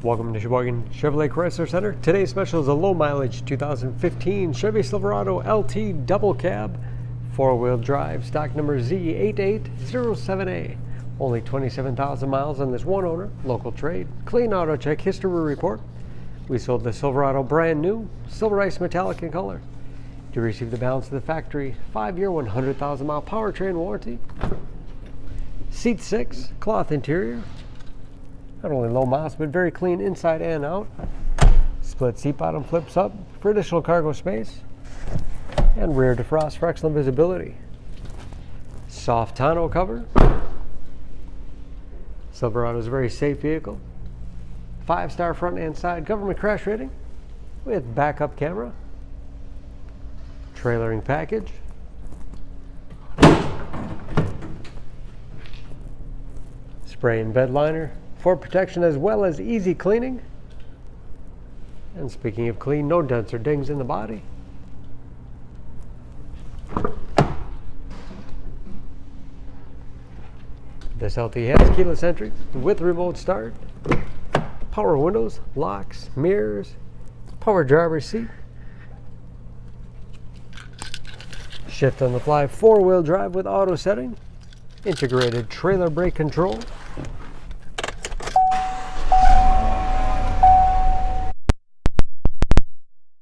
Welcome to Sheboygan Chevrolet Chrysler Center. Today's special is a low mileage 2015 Chevy Silverado LT double cab, 4-wheel drive, stock number Z8807A. Only 27,000 miles on this one owner, local trade, clean auto check history report. We sold the Silverado brand new, silver ice metallic in color. You receive the balance of the factory 5-year 100,000 mile powertrain warranty. Seat 6, cloth interior. Not only low miles, but very clean inside and out. Split seat bottom flips up for additional cargo space. And rear defrost for excellent visibility. Soft tonneau cover. Silverado is a very safe vehicle. 5-star front and side government crash rating with backup camera. Trailering package. Spray and bed liner for protection as well as easy cleaning. And speaking of clean, no dents or dings in the body. This LT has keyless entry with remote start, power windows, locks, mirrors, power driver's seat, shift on the fly 4-wheel drive with auto setting, integrated trailer brake control,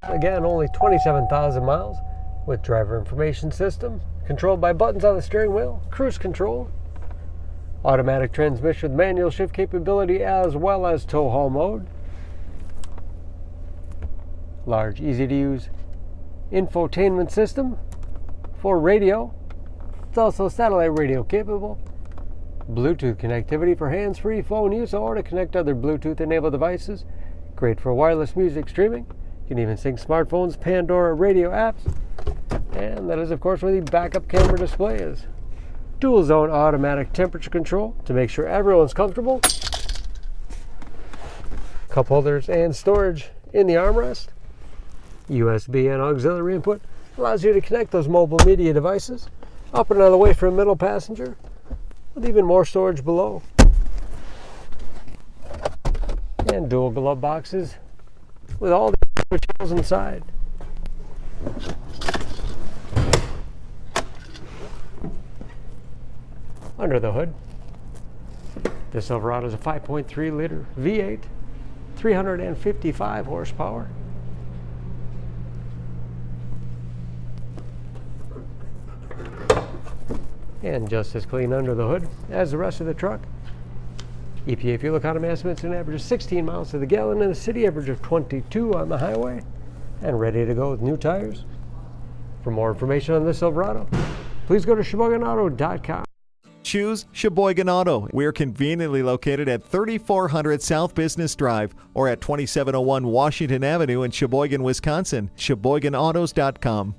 again, only 27,000 miles with driver information system, controlled by buttons on the steering wheel, cruise control, automatic transmission with manual shift capability as well as tow haul mode, large, easy to use infotainment system for radio. It's also satellite radio capable, Bluetooth connectivity for hands-free phone use or to connect other Bluetooth enabled devices, great for wireless music streaming. You can even sync smartphones, Pandora radio apps, and that is of course where the backup camera display is. Dual zone automatic temperature control to make sure everyone's comfortable. Cup holders and storage in the armrest. USB and auxiliary input allows you to connect those mobile media devices up and out of the way for a middle passenger with even more storage below. And dual glove boxes with all the materials inside. Under the hood, the Silverado is a 5.3 liter V8, 355 horsepower. And just as clean under the hood as the rest of the truck. EPA fuel economy estimates an average of 16 miles to the gallon in the city, average of 22 on the highway, and ready to go with new tires. For more information on this Silverado, please go to SheboyganAuto.com. Choose Sheboygan Auto. We're conveniently located at 3400 South Business Drive or at 2701 Washington Avenue in Sheboygan, Wisconsin. SheboyganAutos.com.